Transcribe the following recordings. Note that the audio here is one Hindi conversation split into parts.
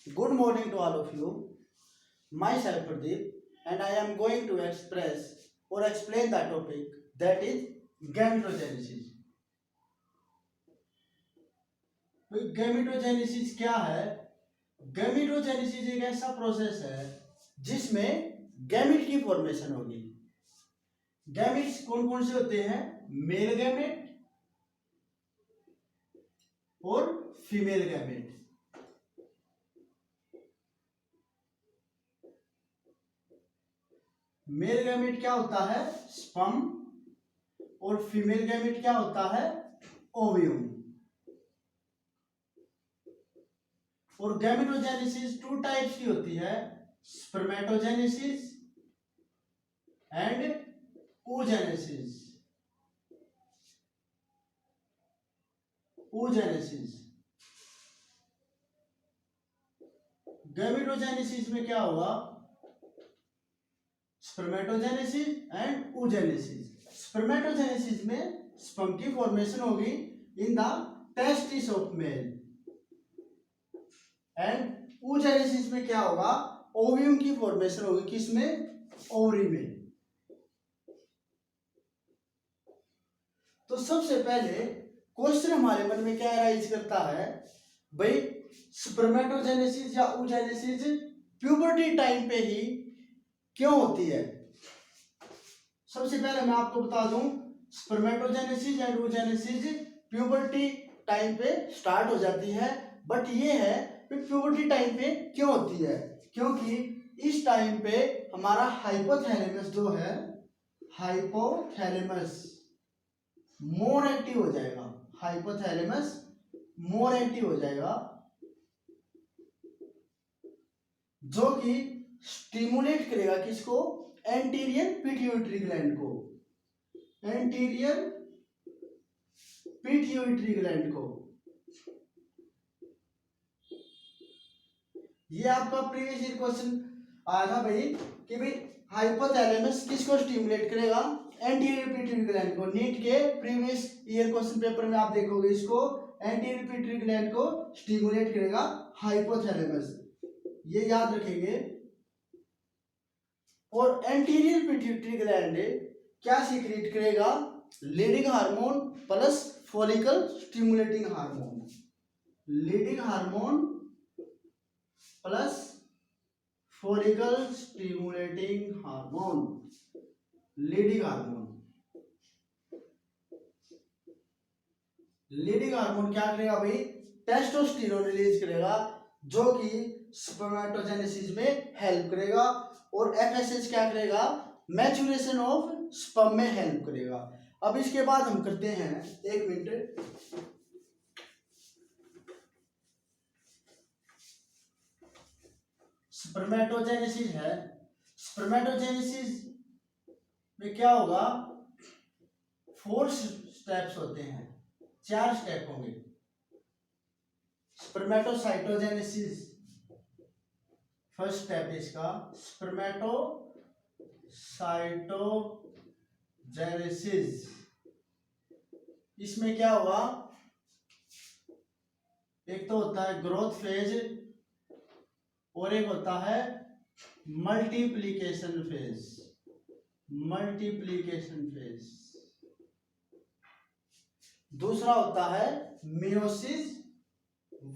Good morning to all of you. Myself Pradeep, and I am going to express or explain the topic that is gametogenesis. तो gametogenesis क्या है? Gametogenesis एक ऐसा प्रोसेस है जिसमें गैमेट की फॉर्मेशन होगी। गैमेट्स कौन कौन से होते हैं? मेल गैमेट और फीमेल गैमेट। मेल गैमेट क्या होता है? स्पर्म। और फीमेल गैमेट क्या होता है? ओव्यूम। और गैमेटोजेनेसिस टू टाइप्स की होती है, स्पर्मेटोजेनेसिस एंड oogenesis। गैमेटोजेनेसिस में क्या होगा? Spermatogenesis and oogenesis। स्पर्मेटोजेनेसिस में स्पर्म की फॉर्मेशन होगी in the testis of male, and oogenesis में क्या होगा? ओव्यूम की फॉर्मेशन होगी किसमें? ओवरी में। तो सबसे पहले क्वेश्चन हमारे मन में क्या राइज करता है, भाई स्पर्मेटोजेनेसिस या oogenesis प्यूबर्टी टाइम पे ही क्यों होती है? सबसे पहले मैं आपको बता दूं, spermatogenesis and oogenesis puberty time पे स्टार्ट हो जाती है, बट ये है कि प्यूबर्टी टाइम पे क्यों होती है? क्योंकि इस टाइम पे हमारा हाइपोथैलेमस जो है, हाइपोथैलेमस मोर एक्टिव हो जाएगा। हाइपोथैलेमस मोर एक्टिव हो जाएगा, जो कि स्टिमुलेट करेगा किसको? एंटीरियर पिट्यूटरी ग्लैंड को। एंटीरियर पिट्यूटरी ग्लैंड को। ये आपका प्रीवियस ईयर क्वेश्चन आया था भाई कि भाई हाइपोथैलेमस किसको स्टिमुलेट करेगा? एंटीरियर पिट्यूटरी ग्लैंड को। नीट के प्रीवियस ईयर क्वेश्चन पेपर में आप देखोगे इसको, एंटीरियर पिट्यूटरी ग्लैंड को स्टिमुलेट करेगा हाइपोथैलेमस, ये याद रखेंगे। और एंटीरियर पिट्यूटरी ग्लैंड क्या सीक्रेट करेगा? Leading hormone plus follicle stimulating hormone. Leading hormone plus follicle stimulating hormone. Leading hormone. Leading hormone क्या करेगा भाई? टेस्टोस्टेरोन रिलीज करेगा, जो कि स्पर्मेटोजेनेसिस में हेल्प करेगा। और एफएसएच क्या करेगा? मैच्योरेशन ऑफ स्पर्म में हेल्प करेगा। अब इसके बाद हम करते हैं, एक मिनट, स्पर्मेटोजेनेसिस है। स्पर्मेटोजेनेसिस में क्या होगा? 4 स्टेप्स होते हैं, 4 स्टेप होंगे। स्पर्मेटोसाइटोजेनेसिस फर्स्ट स्टेप है इसका, स्पर्मेटोसाइटोजेनेसिस। इसमें क्या होगा? एक तो होता है ग्रोथ फेज और एक होता है मल्टीप्लिकेशन फेज। Multiplication phase. दूसरा होता है मियोसिस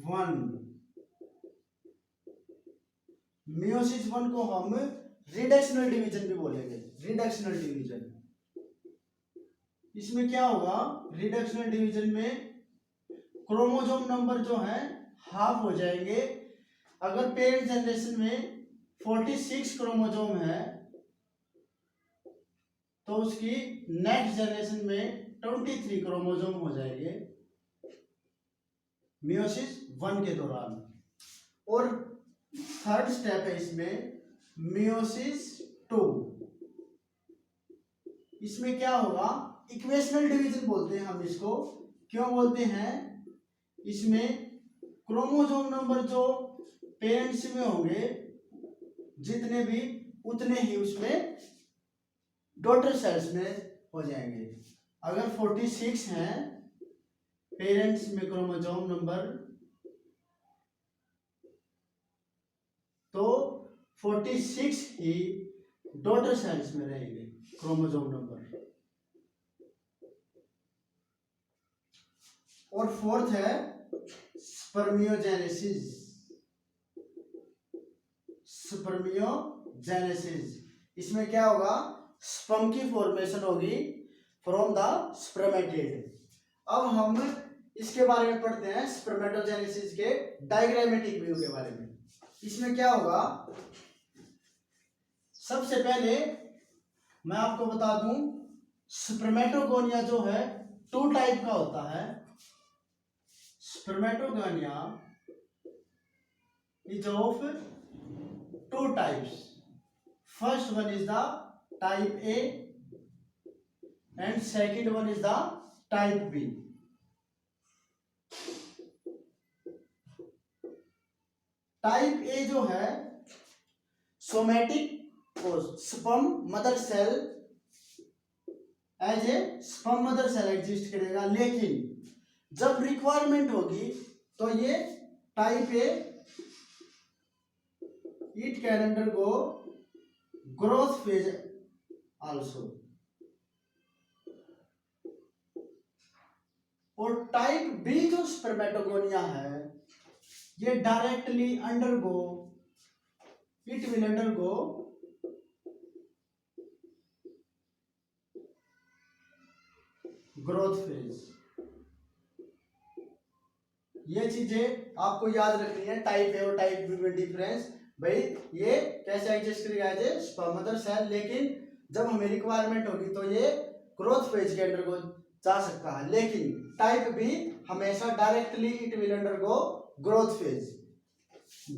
1। मियोसिस 1 को हम रिडक्शनल डिवीजन भी बोलेंगे। Reductional division. इसमें क्या होगा? रिडक्शनल डिवीजन में क्रोमोसोम नंबर जो है हाफ हो जाएंगे। अगर पेरेंट जनरेशन में 46 क्रोमोसोम है, तो उसकी नेक्स्ट जनरेशन में 23 क्रोमोसोम हो जाएंगे मियोसिस 1 के दौरान। और थर्ड स्टेप है इसमें मियोसिस 2। इसमें क्या होगा? इक्वेशनल डिवीजन बोलते हैं हम इसको। क्यों बोलते हैं? इसमें क्रोमोसोम नंबर जो पेरेंट्स में होंगे जितने भी, उतने ही उसमें डॉटर सेल्स में हो जाएंगे। अगर 46 हैं पेरेंट्स में क्रोमोसोम नंबर, तो 46 ही डॉटर सेल्स में रहेंगे क्रोमोसोम नंबर। और फोर्थ है स्पर्मियोजेनेसिस। स्पर्मियोजेनेसिस, इसमें क्या होगा, स्पर्म की फॉर्मेशन होगी फ्रॉम द स्पर्मेटिड। अब हम इसके बारे में पढ़ते हैं, स्पर्मेटोजेनेसिस के डायग्रामेटिक व्यू के बारे में। इसमें क्या होगा, सबसे पहले मैं आपको बता दूं, स्पर्मेटोगोनिया जो है 2 टाइप का होता है। Spermatogonia is of 2 types. First one is the type A and second one is the type B. Type A जो है सोमैटिक और sperm mother cell, as a sperm mother cell exist करेगा, लेकिन जब रिक्वायरमेंट होगी तो ये type A it can undergo growth phase also. और टाइप बी जो स्पर्मेटोगोनिया है, ये directly undergo, it will undergo growth phase. ये चीजें आपको याद रखनी है, टाइप ए और टाइप बी में डिफरेंस। भाई ये कैसे एग्जिस्ट करेगा, एज स्पर्म मदर सेल, लेकिन जब हमें रिक्वायरमेंट होगी तो ये ग्रोथ फेज के अंडर को जा सकता है। लेकिन टाइप बी हमेशा directly it will undergo growth phase.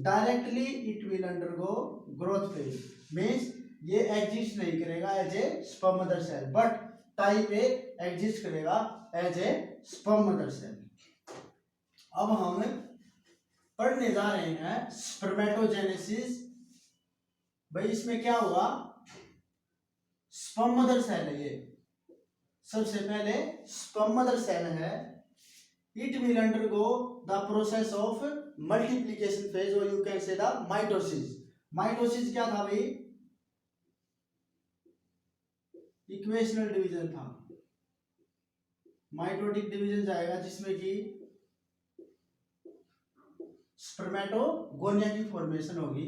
Directly it will undergo growth phase means ये एग्जिस्ट नहीं करेगा as a sperm mother cell, but type A exist करेगा as a sperm mother cell. अब हम पढ़ने जा रहे हैं स्पर्मेटोजेनेसिस। भाई इसमें क्या हुआ, स्पर्म मदर सेल है ये, सबसे पहले स्पर्म मदर सेल है, it will undergo the process of multiplication phase, और you can say the mitosis. Mitosis क्या था भाई, इक्वेशनल डिवीजन था। माइटोटिक डिवीजन जाएगा जिसमें कि स्पर्मेटोगोनिया की फॉर्मेशन होगी।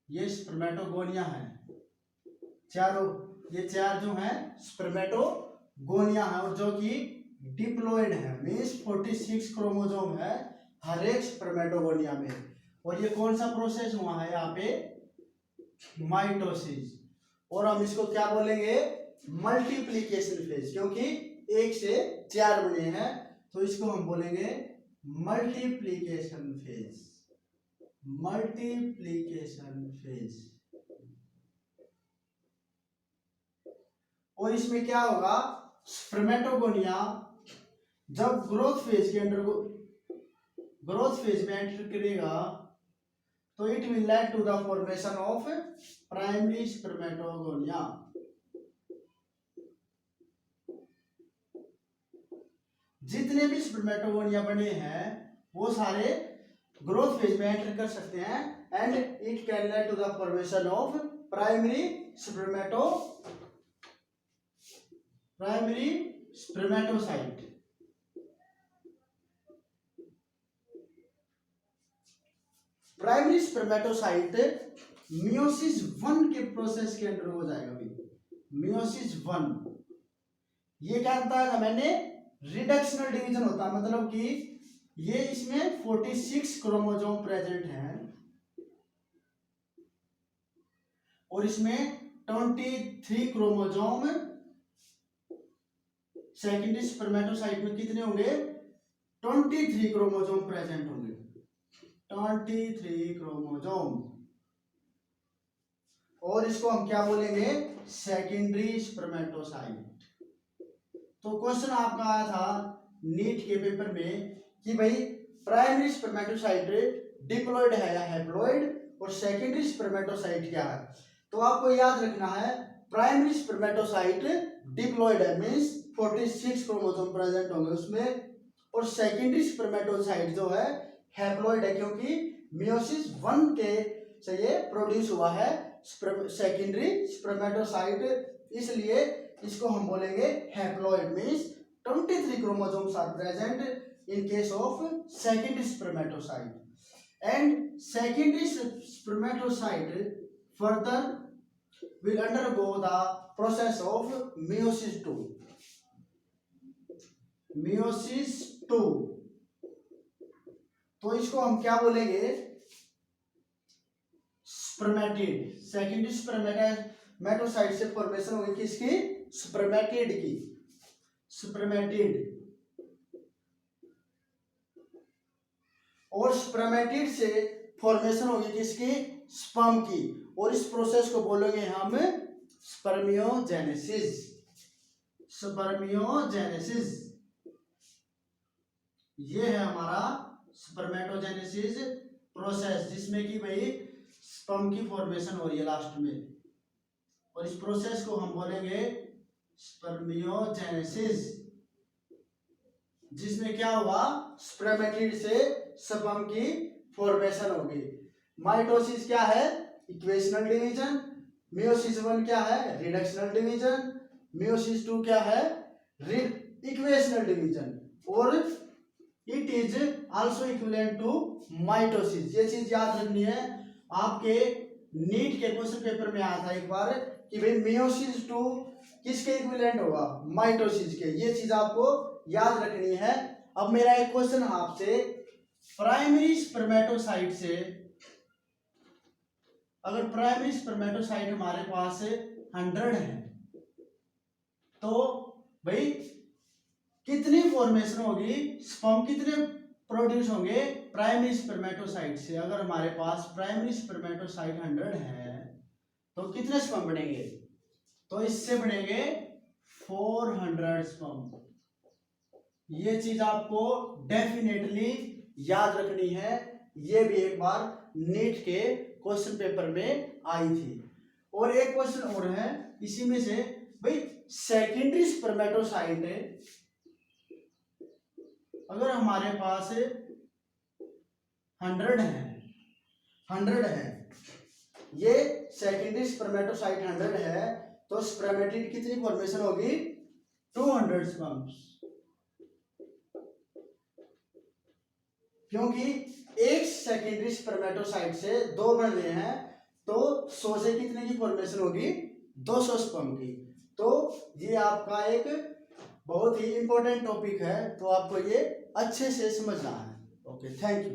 ये स्पर्मेटोगोनिया है, चारों, ये 4 जो है स्पर्मेटोगोनिया है, और जो कि डिप्लॉयड है, मीन्स 46 क्रोमोसोम है हर एक स्पर्मेटोगोनिया में। और ये कौन सा प्रोसेस हुआ है यहाँ पे, माइटोसिस। और हम इसको क्या बोलेंगे, मल्टीप्लिकेशन फेज, क्योंकि 1 से 4 बने हैं तो इसको हम बोलेंगे मल्टीप्लिकेशन फेज। Multiplication phase. और इसमें क्या होगा, स्पर्मेटोगोनिया जब ग्रोथ फेज के अंडर, ग्रोथ फेज में एंटर करेगा तो it will lead to the formation of primary spermatogonia. जितने भी स्पर्मेटोगोनिया बने हैं वो सारे ग्रोथ फेज में एंटर कर सकते हैं, and it can lead to the formation of primary spermatocyte. Primary spermatocyte meiosis 1 के प्रोसेस के अंदर हो जाएगा भाई। मियोसिस 1 ये क्या होता है, मैंने रिडक्शनल डिवीजन होता है, मतलब कि ये इसमें 46 क्रोमोसोम प्रेजेंट हैं और इसमें 23 क्रोमोसोम, सेकेंडरी स्पर्मेटोसाइट में कितने होंगे, 23 क्रोमोसोम प्रेजेंट होंगे, 23 क्रोमोसोम। और इसको हम क्या बोलेंगे, सेकेंडरी स्पर्मेटोसाइट। तो क्वेश्चन आपका आया था नीट के पेपर में कि भाई प्राइमरी स्पर्मेटोसाइट डिप्लॉयड है या हैप्लॉयड, और सेकेंडरी स्पर्मेटोसाइट क्या है। तो आपको याद रखना है, प्राइमरी स्पर्मेटोसाइट डिप्लॉयड है, मींस 46 क्रोमोसोम प्रेजेंट होंगे उसमें, और सेकेंडरी स्पर्मेटोसाइट जो है हैप्लॉयड है, क्योंकि मियोसिस 1 के से ये प्रोड्यूस हुआ है सेकेंडरी स्पर्मेटोसाइट, इसलिए इसको हम बोलेंगे haploid, means 23 chromosomes are present in case of secondary spermatocyte, and secondary spermatocyte further will undergo the process of meiosis 2. meiosis 2, तो इसको हम क्या बोलेंगे, स्पर्मेटिड, सेकेंडरी स्पर्मेटोसाइट से फॉर्मेशन होगी किसकी, स्पर्मेटिड की, स्पर्मेटिड, और स्पर्मेटिड से फॉर्मेशन होगी किसकी, स्पर्म की, और इस प्रोसेस को बोलेंगे हम स्पर्मियोजेनेसिस, स्पर्मियोजेनेसिस, ये है हमारा स्पर्मेटोजेनेसिस प्रोसेस, जिसमें कि भाई स्पर्म की फॉर्मेशन हो रही है लास्ट में, और इस प्रोसेस को हम बोलेंगे स्पर्मियोजेनेसिस, जिसमें क्या होगा, स्पर्मेटिड से स्पर्म की फॉर्मेशन होगी। माइटोसिस क्या है, इक्वेशनल डिवीजन, मियोसिस 1 क्या है, रिडक्शनल डिवीजन, मियोसिस 2 क्या है, इक्वेशनल डिवीजन, और it is also equivalent to mitosis. ये चीज याद रखनी है, आपके नीट के क्वेश्चन पेपर में आया था एक बार कि भाई मियोसिस 2 किसके इक्विवेलेंट होगा, माइटोसिस के, ये चीज आपको याद रखनी है। अब मेरा एक क्वेश्चन आपसे, प्राइमरी स्पर्मेटोसाइट से, अगर प्राइमरी स्पर्मेटोसाइट हमारे पास 100 है, तो भाई कितनी फॉर्मेशन होगी, स्पर्म कितने प्रोड्यूस होंगे प्राइमरी स्पर्मेटोसाइट से। अगर हमारे पास प्राइमरी स्पर्मेटोसाइट 100 है तो कितने स्पर्म बनेंगे, तो इससे बनेंगे 400 स्पर्म। ये चीज आपको डेफिनेटली याद रखनी है, ये भी एक बार नीट के क्वेश्चन पेपर में आई थी। और एक क्वेश्चन और है इसी में से, भाई सेकेंडरी स्पर्मेटोसाइट अगर हमारे पास 100 है, ये सेकेंडरी स्पर्मेटोसाइट 100 है, तो स्पर्मेटिड कितनी फॉर्मेशन होगी, 200 स्पर्म्स, क्योंकि एक सेकेंडरी स्पर्मेटोसाइट से 2 बन रहे हैं, तो 100 से कितने की फॉर्मेशन होगी, 200 स्पर्म की। तो ये आपका एक बहुत ही इंपॉर्टेंट टॉपिक है, तो आपको ये अच्छे से समझना है। Okay, thank you.